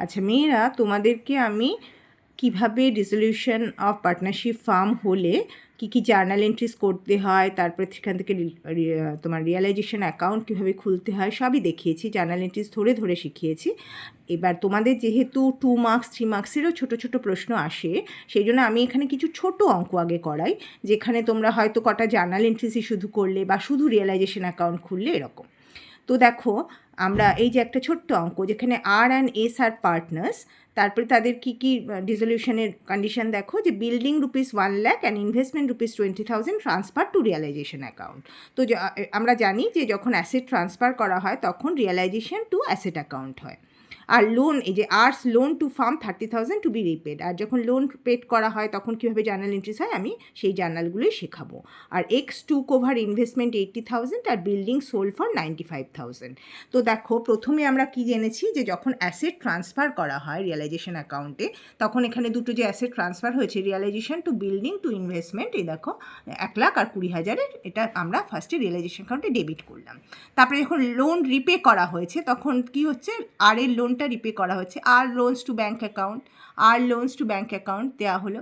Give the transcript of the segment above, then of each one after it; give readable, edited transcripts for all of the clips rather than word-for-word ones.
আচ্ছা মেয়েরা, তোমাদেরকে আমি কিভাবে ডিসলিউশন অফ পার্টনারশিপ ফার্ম হলে কী কী জার্নাল এন্ট্রিজ করতে হয়, তারপর সেখান থেকে তোমার রিয়ালাইজেশন অ্যাকাউন্ট কীভাবে খুলতে হয় সবই দেখিয়েছি, জার্নাল এন্ট্রিজ ধরে ধরে শিখিয়েছি। এবার তোমাদের যেহেতু 2 মার্কস 3 মার্কসেরও ছোটো ছোটো প্রশ্ন আসে, সেই জন্য আমি এখানে কিছু ছোট অঙ্ক আগে করাই, যেখানে তোমরা হয়তো কটা জার্নাল এন্ট্রিজই শুধু করলে বা শুধু রিয়ালাইজেশন অ্যাকাউন্ট খুললে এরকম। তো দেখো, আমরা এই যে একটা ছোট্ট অঙ্ক যেখানে আর অ্যান্ড এস আর পার্টনার্স, তারপরে তাদের কী কী ডিসলিউশনের কন্ডিশন দেখো, যে building ₹1,00,000 and investment ₹20,000 transfer to realisation account. তো আমরা জানি যে যখন অ্যাসেট ট্রান্সফার করা হয় তখন রিয়ালাইজেশন টু অ্যাসেট অ্যাকাউন্ট হয়। আর লোন, এই যে আর্স loan to firm 30,000 to be repaid, আর যখন লোন পেড করা হয় তখন কীভাবে জার্নাল এন্ট্রিজ হয় আমি সেই জার্নালগুলোই শেখাবো। আর এক্স টু কোভার ইনভেস্টমেন্ট 80,000 আর বিল্ডিং সোল্ড ফর 95,000। তো দেখো, প্রথমে আমরা কি জেনেছি যে যখন অ্যাসেট ট্রান্সফার করা হয় রিয়ালাইজেশন অ্যাকাউন্টে, তখন এখানে দুটো যে অ্যাসেট ট্রান্সফার হয়েছে, realisation to building to investment, এই দেখো 1,00,000 আর 20,000, এটা আমরা ফার্স্টে রিয়ালাইজেশন অ্যাকাউন্টে ডেবিট করলাম। তারপরে যখন লোন রিপে করা হয়েছে তখন কি হচ্ছে, আর এর লোনটা রিপে করা হচ্ছে, আর লোনস টু ব্যাঙ্ক অ্যাকাউন্ট, আর লোনস টু ব্যাঙ্ক অ্যাকাউন্ট দেওয়া হলো।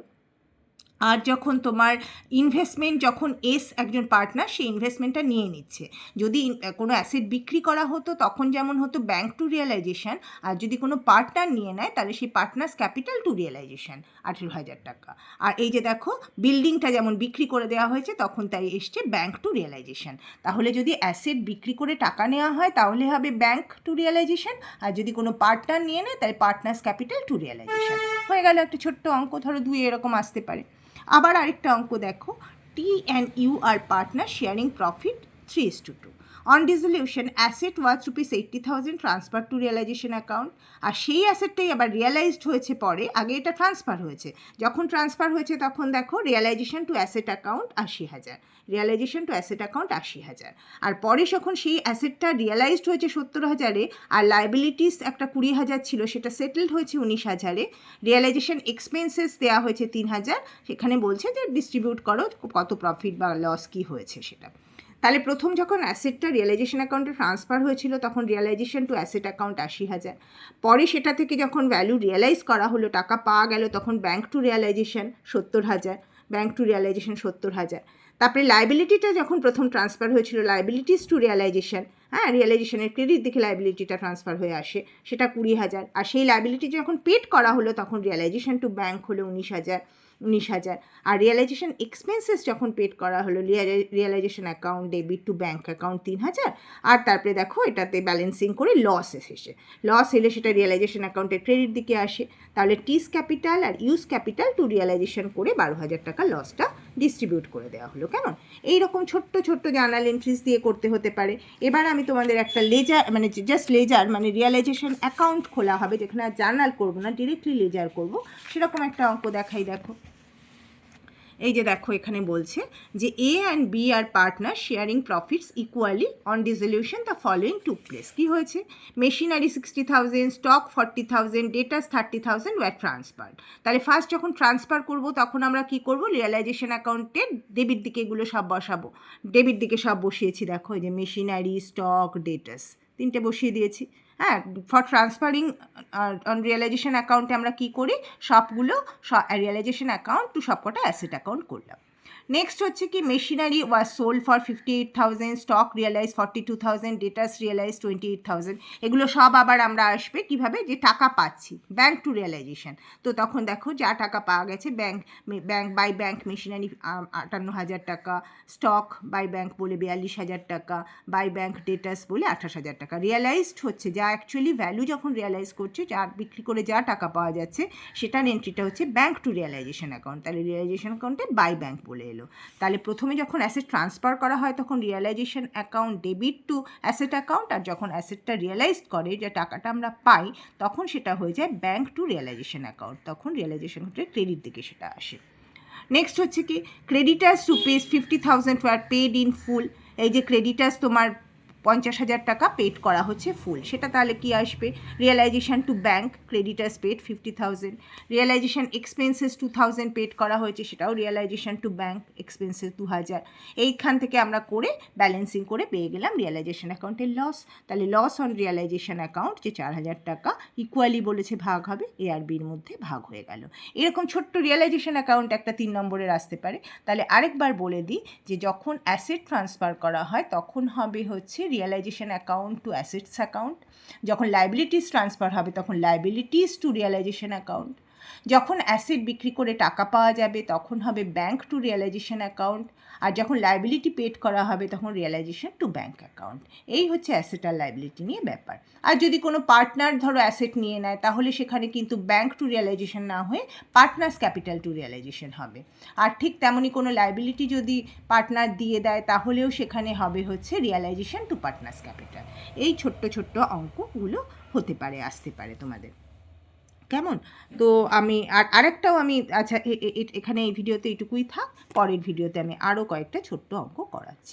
আর যখন তোমার ইনভেস্টমেন্ট, যখন এস একজন পার্টনার সেই ইনভেস্টমেন্টটা নিয়ে নিচ্ছে, যদি কোনো অ্যাসেট বিক্রি করা হতো তখন যেমন হতো ব্যাঙ্ক টু রিয়ালাইজেশন, আর যদি কোনো পার্টনার নিয়ে নেয় তাহলে সেই পার্টনার্স ক্যাপিটাল টু রিয়ালাইজেশন 18,000 টাকা। আর এই যে দেখো, বিল্ডিংটা যেমন বিক্রি করে দেওয়া হয়েছে তখন তাই এসছে ব্যাঙ্ক টু রিয়ালাইজেশন। তাহলে যদি অ্যাসেট বিক্রি করে টাকা নেওয়া হয় তাহলে হবে ব্যাঙ্ক টু রিয়ালাইজেশন, আর যদি কোনো পার্টনার নিয়ে নেয় তাহলে পার্টনার্স ক্যাপিটাল টু রিয়ালাইজেশন। হয়ে গেল একটা ছোট্ট অঙ্ক, ধরো 2 এরকম আসতে পারে। আবার আরেকটা অঙ্ক দেখো, টি অ্যান্ড ইউ আর partner sharing profit 3:2। On dissolution asset worth ₹80,000 transfer to realisation account. আর সেই অ্যাসেটটাই আবার রিয়ালাইজড হয়েছে পরে, আগে এটা ট্রান্সফার হয়েছে, যখন ট্রান্সফার হয়েছে তখন দেখো realisation to asset account 80,000, realisation to asset account 80,000। আর পরে যখন সেই অ্যাসেটটা রিয়ালাইজড হয়েছে 70,000-এ, আর লাইবিলিটিস একটা 20,000 ছিল, সেটা সেটেলড হয়েছে 19,000-এ, রিয়ালাইজেশন এক্সপেন্সেস দেওয়া হয়েছে 3,000, সেখানে বলছে যে ডিস্ট্রিবিউট করো কত প্রফিট বা লস কী হয়েছে সেটা। তাহলে প্রথম যখন অ্যাসেটটা রিয়ালাইজেশন অ্যাকাউন্টে ট্রান্সফার হয়েছিল তখন রিয়ালাইজেশন টু অ্যাসেট অ্যাকাউন্ট 80,000, পরে সেটা থেকে যখন ভ্যালু রিয়ালাইজ করা হলো, টাকা পাওয়া গেল, তখন bank to realisation 70,000, bank to realisation 70,000। তারপরে লাইবিলিটিটা যখন প্রথম ট্রান্সফার হয়েছিল, লাইবিলিটিস টু রিয়ালাইজেশন, হ্যাঁ, রিয়ালাইজেশনের ক্রেডিট দেখে লাইবিলিটিটা ট্রান্সফার হয়ে আসে, সেটা 20,000। আর সেই লাইবিলিটি যখন পেড করা হলো তখন রিয়ালাইজেশন টু ব্যাঙ্ক হলো 19,000। আর রিয়ালাইজেশন এক্সপেন্সেস যখন পেড করা হলো, realisation account debit two bank account 3,000। আর তারপরে দেখো এটাতে ব্যালেন্সিং করে লস এসেছে, লস এলে সেটা রিয়ালাইজেশন অ্যাকাউন্টের ক্রেডিট দিকে আসে, তাহলে টিস ক্যাপিটাল আর ইউজ ক্যাপিটাল টু রিয়ালাইজেশন করে 12,000 টাকা লসটা ডিস্ট্রিবিউট করে দেওয়া হলো। কেমন? এইরকম ছোট্ট ছোট্ট জার্নাল এন্ট্রিজ দিয়ে করতে হতে পারে। এবার আমি তোমাদের একটা লেজার, মানে জাস্ট লেজার, মানে রিয়ালাইজেশন অ্যাকাউন্ট খোলা হবে, যেখানে আর জার্নাল করবো না, ডিরেক্টলি লেজার করবো, সেরকম একটা অঙ্ক দেখাই। দেখো, এই যে দেখো, এখানে বলছে যে এ অ্যান্ড বি আর partner sharing profits equally on dissolution the following took place. কী হয়েছে? Machinery 60,000, stock 40,000, debtors 30,000 were transfer. তাহলে ফার্স্ট যখন ট্রান্সফার করব তখন আমরা কি করব, রিয়ালাইজেশন অ্যাকাউন্টের ডেবিট দিকে এগুলো সব বসাবো, ডেবিট দিকে সব বসিয়েছি। দেখো, এই যে মেশিনারি, স্টক, ডেটাস, তিনটে বসিয়ে দিয়েছি। হ্যাঁ, ফর ট্রান্সফারিং অন রিয়ালাইজেশন অ্যাকাউন্টে আমরা কী করি, সবগুলো রিয়ালাইজেশন অ্যাকাউন্ট টু সবকটা অ্যাসেট অ্যাকাউন্ট করলাম। নেক্সট হচ্ছে কি, machinery was sold for 58,000, stock realise 42,000, ডেটাস realise 28,000। এগুলো সব আবার আমরা আসবে কিভাবে, যে টাকা পাচ্ছি, ব্যাঙ্ক টু রিয়ালাইজেশন। তো তখন দেখো যা টাকা পাওয়া গেছে, ব্যাঙ্ক বাই ব্যাঙ্ক মেশিনারি 58,000 টাকা, স্টক বাই ব্যাঙ্ক বলে 42,000 টাকা, বাই ব্যাঙ্ক ডেটাস বলে 28,000 টাকা। রিয়ালাইজড হচ্ছে যা অ্যাকচুয়ালি ভ্যালু যখন রিয়ালাইজ করছে, যা বিক্রি করে যা টাকা পাওয়া যাচ্ছে, সেটার এন্ট্রিটা হচ্ছে ব্যাঙ্ক টু রিয়ালাইজেশন অ্যাকাউন্ট। তাহলে রিয়ালাইজেশন অ্যাকাউন্টে বাই ব্যাঙ্ক বলে এলো। তাহলে প্রথমে যখন অ্যাসেট ট্রান্সফার করা হয় তখন realisation account debit to asset account, আর যখন অ্যাসেটটা রিয়ালাইজ করে, যে টাকাটা আমরা পাই, তখন সেটা হয়ে যায় ব্যাঙ্ক টু রিয়ালাইজেশন অ্যাকাউন্ট, তখন রিয়ালাইজেশন অ্যাকাউন্টের ক্রেডিট দিকে সেটা আসে। নেক্সট হচ্ছে কি, creditors rupees 50,000 were paid in full. এই যে ক্রেডিটার্স তোমার 50,000 টাকা পেড করা হচ্ছে ফুল, সেটা তাহলে কি আসবে? Realization to bank creditors paid 50,000, realization expenses 2,000 paid করা হয়েছে, সেটাও রিয়েলাইজেশন টু ব্যাঙ্ক এক্সপেন্সেস 2,000। এইখান থেকে আমরা করে ব্যালেন্সিং করে পেয়ে গেলাম রিয়েলাইজেশন অ্যাকাউন্টের লস। তাহলে লস অন রিয়েলাইজেশন অ্যাকাউন্ট যে 4,000 টাকা ইকুয়ালি বলেছে ভাগ হবে, এ আর বির মধ্যে ভাগ হয়ে গেল। এরকম ছোট্ট রিয়েলাইজেশন অ্যাকাউন্ট একটা 3 নম্বরের আসতে পারে। তাহলে আরেকবার বলে দিই যে যখন অ্যাসেট ট্রান্সফার করা হয় তখন হবে হচ্ছে realization account to assets account, যখন লাইবিলিটিস ট্রান্সফার হবে তখন লাইবিলিটিস টু রিয়েলাইজেশন অ্যাকাউন্ট, যখন অ্যাসেট বিক্রি করে টাকা পাওয়া যাবে তখন হবে ব্যাঙ্ক টু রিয়েলাইজেশন অ্যাকাউন্ট, আর যখন লাইবিলিটি পেড করা হবে তখন রিয়েলাইজেশন টু ব্যাঙ্ক অ্যাকাউন্ট। এই হচ্ছে অ্যাসেট আর লাইবিলিটি নিয়ে ব্যাপার। আর যদি কোনো পার্টনার ধরো অ্যাসেট নিয়ে নেয় তাহলে সেখানে কিন্তু ব্যাঙ্ক টু রিয়েলাইজেশন না হয়ে পার্টনার্স ক্যাপিটাল টু রিয়েলাইজেশন হবে। আর ঠিক তেমনই কোনো লাইবিলিটি যদি পার্টনার দিয়ে দেয় তাহলেও সেখানে হবে হচ্ছে রিয়েলাইজেশন টু পার্টনার্স ক্যাপিটাল। এই ছোট্ট ছোট্ট অঙ্কগুলো হতে পারে, আসতে পারে তোমাদের, কেমন? তো আমি আরেকটাও আমি, আচ্ছা এখানে এই ভিডিওতে এইটুকুই থাক, পরের ভিডিওতে আমি আরও কয়েকটা ছোট্ট অঙ্ক করাচ্ছি।